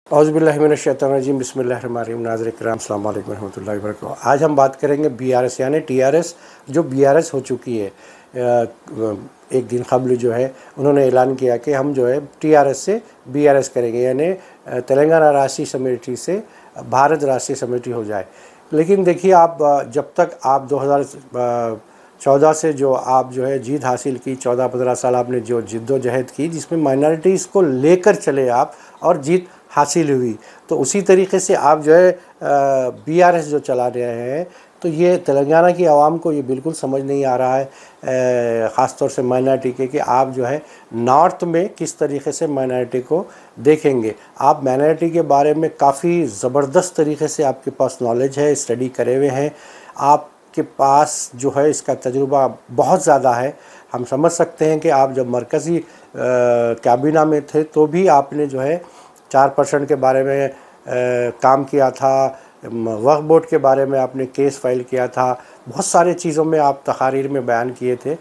औज़ुबिल्लाहिमिनश्शैतानिर्रजीम बिस्मिल्लाहिर्रहमानिर्रहीम। नाज़रीन किराम अस्सलाम वालेकुम रहमतुल्लाहि व बरकातहू। आज हम बात करेंगे बीआरएस यानी टीआरएस जो बीआरएस हो चुकी है। एक दिन कबल जो है उन्होंने ऐलान किया कि हम जो है टीआरएस से बीआरएस करेंगे, यानी तेलंगाना राष्ट्रीय समिति से भारत राष्ट्रीय समिति हो जाए। लेकिन देखिए, आप जब तक आप 2014 से जो आप जो है जीत हासिल की, 14-15 साल आपने जो जिद्दोजहद की जिसमें माइनॉरिटीज़ को लेकर चले आप और जीत हासिल हुई, तो उसी तरीके से आप जो है बीआरएस जो चला रहे हैं, तो ये तेलंगाना की आवाम को ये बिल्कुल समझ नहीं आ रहा है, ख़ास तौर से माइनॉरिटी के, कि आप जो है नॉर्थ में किस तरीके से माइनॉरिटी को देखेंगे। आप माइनॉरिटी के बारे में काफ़ी ज़बरदस्त तरीके से आपके पास नॉलेज है, स्टडी करे हुए हैं, आपके पास जो है इसका तजुर्बा बहुत ज़्यादा है। हम समझ सकते हैं कि आप जब मरकज़ी कैबिनेट में थे तो भी आपने जो है 4% के बारे में काम किया था, वक्फ बोर्ड के बारे में आपने केस फाइल किया था, बहुत सारे चीज़ों में आप तकारीर में बयान किए थे।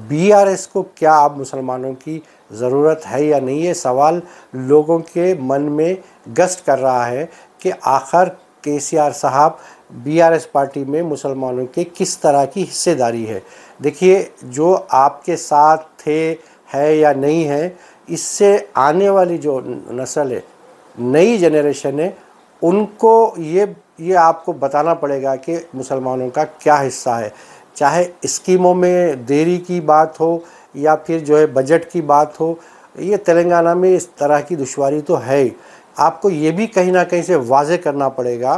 बीआरएस को क्या अब मुसलमानों की ज़रूरत है या नहीं, ये सवाल लोगों के मन में गश्त कर रहा है कि आखिर केसीआर साहब बीआरएस पार्टी में मुसलमानों के किस तरह की हिस्सेदारी है। देखिए, जो आपके साथ थे, है या नहीं है, इससे आने वाली जो नस्ल है, नई जनरेशन है, उनको ये आपको बताना पड़ेगा कि मुसलमानों का क्या हिस्सा है। चाहे स्कीमों में देरी की बात हो या फिर जो है बजट की बात हो, ये तेलंगाना में इस तरह की दुश्वारी तो है ही। आपको ये भी कहीं ना कहीं से वाज़े करना पड़ेगा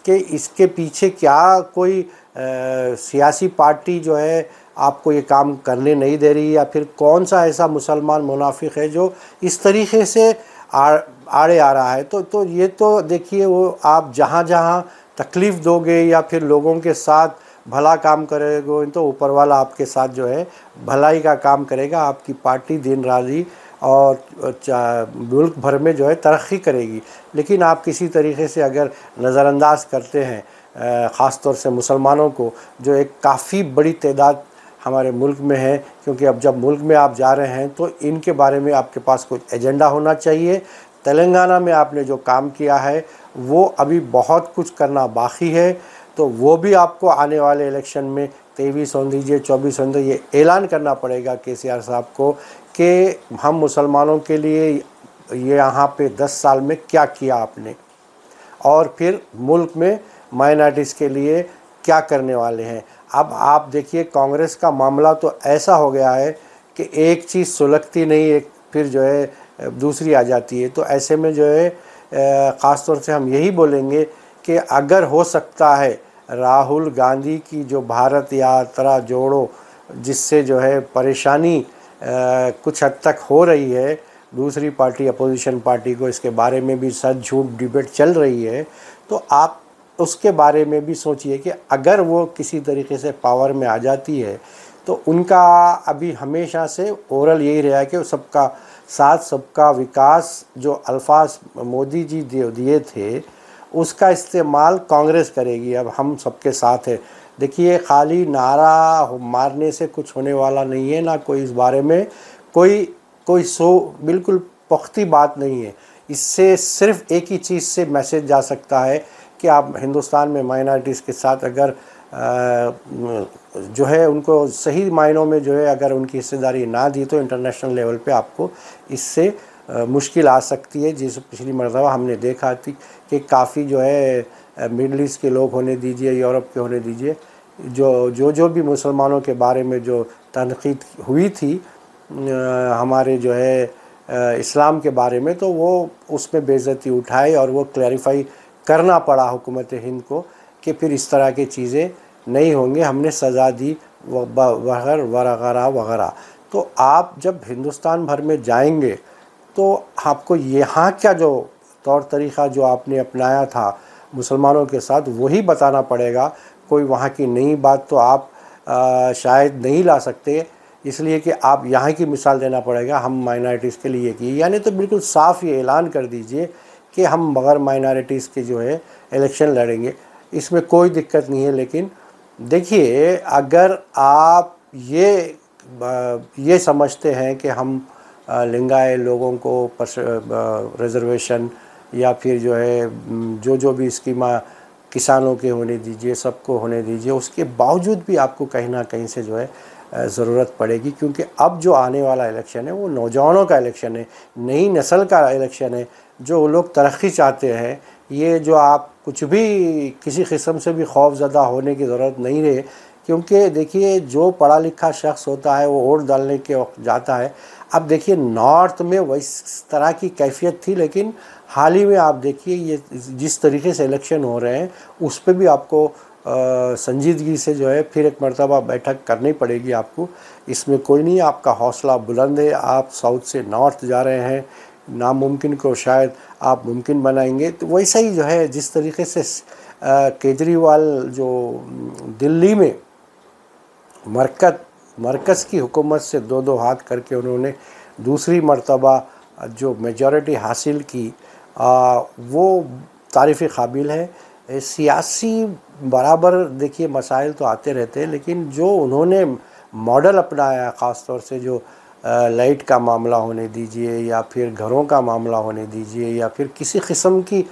कि इसके पीछे क्या कोई सियासी पार्टी जो है आपको ये काम करने नहीं दे रही, या फिर कौन सा ऐसा मुसलमान मुनाफिक है जो इस तरीके से आड़े आ रहा है। तो ये तो देखिए, वो आप जहाँ जहाँ तकलीफ़ दोगे या फिर लोगों के साथ भला काम करेगा, तो ऊपर वाला आपके साथ जो है भलाई का काम करेगा, आपकी पार्टी दिन राजी और मुल्क भर में जो है तरक्की करेगी। लेकिन आप किसी तरीके से अगर नज़रअंदाज करते हैं ख़ास तौर से मुसलमानों को, जो एक काफ़ी बड़ी तादाद हमारे मुल्क में है, क्योंकि अब जब मुल्क में आप जा रहे हैं तो इनके बारे में आपके पास कुछ एजेंडा होना चाहिए। तेलंगाना में आपने जो काम किया है वो अभी बहुत कुछ करना बाकी है, तो वो भी आपको आने वाले इलेक्शन में 23 होने दीजिए, 24 होने दीजिए, ये ऐलान करना पड़ेगा केसीआर साहब को कि हम मुसलमानों के लिए ये यहाँ पे 10 साल में क्या किया आपने, और फिर मुल्क में माइनॉरिटीज़ के लिए क्या करने वाले हैं। अब आप देखिए, कांग्रेस का मामला तो ऐसा हो गया है कि एक चीज़ सुलगती नहीं, एक फिर जो है दूसरी आ जाती है। तो ऐसे में जो है ख़ास तौर से हम यही बोलेंगे कि अगर हो सकता है राहुल गांधी की जो भारत यात्रा जोड़ो, जिससे जो है परेशानी कुछ हद तक हो रही है, दूसरी पार्टी अपोजिशन पार्टी को इसके बारे में भी सच झूठ डिबेट चल रही है, तो आप उसके बारे में भी सोचिए कि अगर वो किसी तरीके से पावर में आ जाती है तो उनका अभी हमेशा से ओरल यही रहा है कि सबका साथ सबका विकास, जो अल्फाज मोदी जी दिए थे, उसका इस्तेमाल कांग्रेस करेगी। अब हम सबके साथ है। देखिए, खाली नारा मारने से कुछ होने वाला नहीं है, ना कोई इस बारे में कोई कोई बिल्कुल पुख्ती बात नहीं है। इससे सिर्फ एक ही चीज़ से मैसेज जा सकता है कि आप हिंदुस्तान में माइनॉरिटीज़ के साथ अगर जो है उनको सही मायनों में जो है अगर उनकी हिस्सेदारी ना दी, तो इंटरनेशनल लेवल पे आपको इससे मुश्किल आ सकती है। जिस पिछली मरतबा हमने देखा थी कि काफ़ी जो है मिडल ईस्ट के लोग होने दीजिए, यूरोप के होने दीजिए, जो भी मुसलमानों के बारे में जो तनक़ीद हुई थी हमारे जो है इस्लाम के बारे में, तो वो उसमें बेइज्जती उठाई और वो क्लैरिफाई करना पड़ा हुकूमत हिंद को कि फिर इस तरह की चीज़ें नहीं होंगे, हमने सज़ा दी वगैरह वगैरह। तो आप जब हिंदुस्तान भर में जाएंगे तो आपको यहाँ क्या जो तौर तरीक़ा जो आपने अपनाया था मुसलमानों के साथ, वही बताना पड़ेगा। कोई वहाँ की नई बात तो आप शायद नहीं ला सकते, इसलिए कि आप यहाँ की मिसाल देना पड़ेगा, हम माइनॉरिटीज़ के लिए की, यानी तो बिल्कुल साफ़ ये ऐलान कर दीजिए कि हम बग़ैर माइनॉरिटीज़ के जो है इलेक्शन लड़ेंगे। इसमें कोई दिक्कत नहीं है। लेकिन देखिए, अगर आप ये समझते हैं कि हम लिंगायत लोगों को रिजर्वेशन या फिर जो है जो भी स्कीमा किसानों के होने दीजिए, सबको होने दीजिए, उसके बावजूद भी आपको कहीं ना कहीं से जो है ज़रूरत पड़ेगी, क्योंकि अब जो आने वाला इलेक्शन है वो नौजवानों का इलेक्शन है, नई नस्ल का इलेक्शन है। जो लोग तरक्की चाहते हैं, ये जो आप कुछ भी किसी किस्म से भी खौफज़दा होने की ज़रूरत नहीं रहे, क्योंकि देखिए जो पढ़ा लिखा शख्स होता है वो वोट डालने के वक्त जाता है। अब देखिए नॉर्थ में इस तरह की कैफियत थी, लेकिन हाल ही में आप देखिए ये जिस तरीके से इलेक्शन हो रहे हैं उस पर भी आपको संजीदगी से जो है फिर एक मरतबा बैठक करनी पड़ेगी आपको। इसमें कोई नहीं, आपका हौसला बुलंद है, आप साउथ से नॉर्थ जा रहे हैं, नामुमकिन को शायद आप मुमकिन बनाएंगे। तो वैसा ही जो है जिस तरीके से केजरीवाल जो दिल्ली में मरकज़ की हुकूमत से दो हाथ करके उन्होंने दूसरी मर्तबा जो मेजॉरिटी हासिल की, वो तारीफ़ काबिल है। सियासी बराबर देखिए मसाइल तो आते रहते हैं, लेकिन जो उन्होंने मॉडल अपनाया, ख़ास तौर से जो लाइट का मामला होने दीजिए, या फिर घरों का मामला होने दीजिए, या फिर किसी किस्म की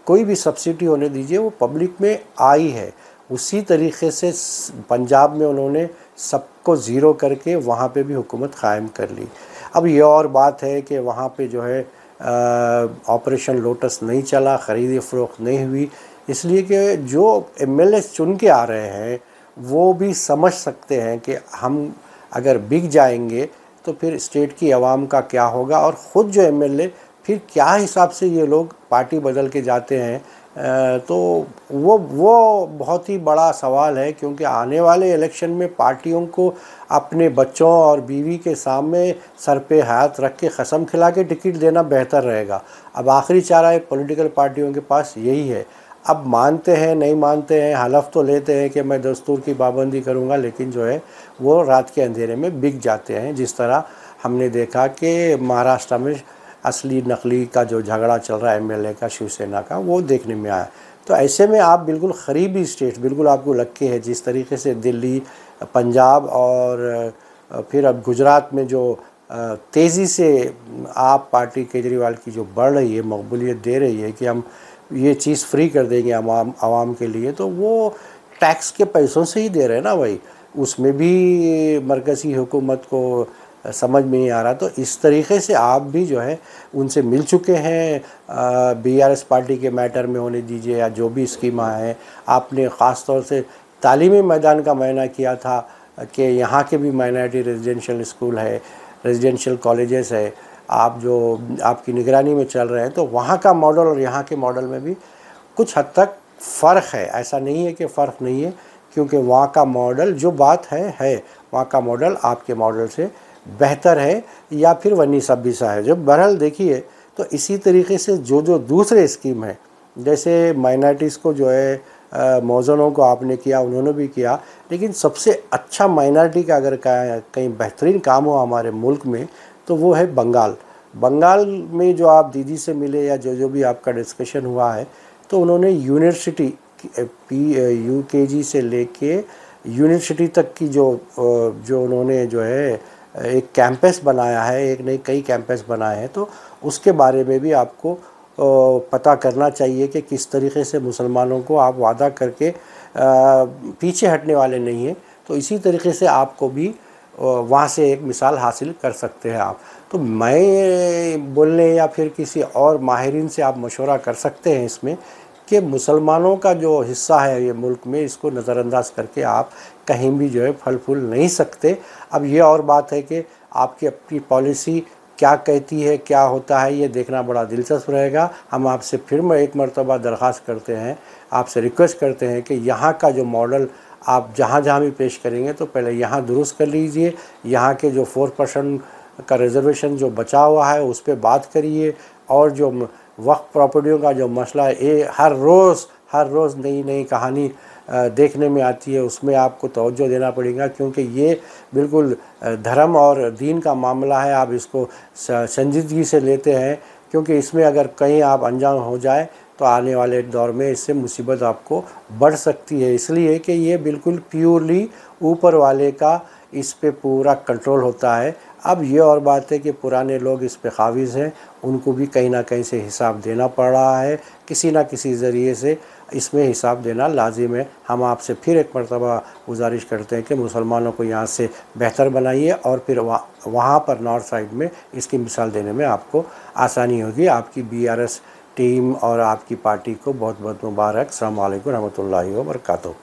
कोई भी सब्सिडी होने दीजिए, वो पब्लिक में आई है। उसी तरीक़े से पंजाब में उन्होंने सबको ज़ीरो करके वहाँ पे भी हुकूमत क़ायम कर ली। अब ये और बात है कि वहाँ पे जो है ऑपरेशन लोटस नहीं चला, ख़रीद फ़रोख्त नहीं हुई, इसलिए कि जो एमएलए चुन के आ रहे हैं वो भी समझ सकते हैं कि हम अगर बिक जाएंगे तो फिर स्टेट की आवाम का क्या होगा, और ख़ुद जो एमएलए फिर क्या हिसाब से ये लोग पार्टी बदल के जाते हैं। तो वो बहुत ही बड़ा सवाल है, क्योंकि आने वाले इलेक्शन में पार्टियों को अपने बच्चों और बीवी के सामने सर पे हाथ रख के कसम खिला के टिकट देना बेहतर रहेगा। अब आखिरी चारा पॉलिटिकल पार्टियों के पास यही है। अब मानते हैं नहीं मानते हैं, हलफ तो लेते हैं कि मैं दस्तूर की पाबंदी करूंगा, लेकिन जो है वो रात के अंधेरे में बिक जाते हैं। जिस तरह हमने देखा कि महाराष्ट्र में असली नकली का जो झगड़ा चल रहा है एमएलए का, शिवसेना का, वो देखने में आया। तो ऐसे में आप बिल्कुल करीबी स्टेट बिल्कुल आपको लग के है, जिस तरीके से दिल्ली, पंजाब और फिर अब गुजरात में जो तेज़ी से आप पार्टी केजरीवाल की जो बढ़ रही है, मकबूलियत दे रही है कि हम ये चीज़ फ्री कर देंगे आवाम के लिए, तो वो टैक्स के पैसों से ही दे रहे हैं ना भाई। उसमें भी मरकज़ी हुकूमत को समझ में नहीं आ रहा। तो इस तरीके से आप भी जो है उनसे मिल चुके हैं, बीआरएस पार्टी के मैटर में होने दीजिए या जो भी स्कीमा है। आपने ख़ास तौर से तालीमी मैदान का मायना किया था कि यहाँ के भी माइनॉरिटी रेजिडेंशियल स्कूल है, रेजिडेंशियल कॉलेजेस है, आप जो आपकी निगरानी में चल रहे हैं, तो वहाँ का मॉडल और यहाँ के मॉडल में भी कुछ हद तक फ़र्क है। ऐसा नहीं है कि फ़र्क नहीं है, क्योंकि वहाँ का मॉडल जो बात है वहाँ का मॉडल आपके मॉडल से बेहतर है, या फिर वनी सब्बिसा है। जब बहरहाल देखिए, तो इसी तरीके से जो दूसरे स्कीम है, जैसे माइनॉरिटीज़ को जो है मौजूदों को आपने किया, उन्होंने भी किया, लेकिन सबसे अच्छा माइनॉरिटी का अगर कहीं बेहतरीन काम हो हमारे मुल्क में, तो वो है बंगाल में जो आप दीदी से मिले या जो भी आपका डिस्कशन हुआ है, तो उन्होंने यूनिवर्सिटी यूकेजी से लेके यूनिवर्सिटी तक की जो उन्होंने जो है एक कैंपस बनाया है, एक नहीं कई कैंपस बनाए हैं। तो उसके बारे में भी आपको पता करना चाहिए कि किस तरीके से मुसलमानों को आप वादा करके पीछे हटने वाले नहीं हैं। तो इसी तरीके से आपको भी वहाँ से एक मिसाल हासिल कर सकते हैं आप। तो मैं बोलने या फिर किसी और माहिरीन से आप मशवरा कर सकते हैं इसमें कि मुसलमानों का जो हिस्सा है ये मुल्क में, इसको नज़रअंदाज करके आप कहीं भी जो है फल फूल नहीं सकते। अब ये और बात है कि आपकी अपनी पॉलिसी क्या कहती है, क्या होता है, ये देखना बड़ा दिलचस्प रहेगा। हम आपसे फिर मैं एक मरतबा दरख्वास्त करते हैं, आपसे रिक्वेस्ट करते हैं कि यहाँ का जो मॉडल आप जहाँ भी पेश करेंगे, तो पहले यहाँ दुरुस्त कर लीजिए। यहाँ के जो 4% का रिजर्वेशन जो बचा हुआ है उस पर बात करिए, और जो वक्फ प्रॉपर्टियों का जो मसला है, ये हर रोज़ नई कहानी देखने में आती है, उसमें आपको तवज्जो देना पड़ेगा, क्योंकि ये बिल्कुल धर्म और दीन का मामला है। आप इसको संजीदगी से लेते हैं, क्योंकि इसमें अगर कहीं आप अनजान हो जाए तो आने वाले दौर में इससे मुसीबत आपको बढ़ सकती है। इसलिए कि ये बिल्कुल प्योरली ऊपर वाले का इस पे पूरा कंट्रोल होता है। अब ये और बात है कि पुराने लोग इस पे काबिज़ हैं, उनको भी कहीं ना कहीं से हिसाब देना पड़ रहा है, किसी ना किसी ज़रिए से इसमें हिसाब देना लाजिम है। हम आपसे फिर एक मरतबा गुजारिश करते हैं कि मुसलमानों को यहाँ से बेहतर बनाइए और फिर वहाँ पर नॉर्थ साइड में इसकी मिसाल देने में आपको आसानी होगी। आपकी BRS टीम और आपकी पार्टी को बहुत बहुत मुबारक। अस्सलाम वालेकुम रहमतुल्लाहि व बरकातहू।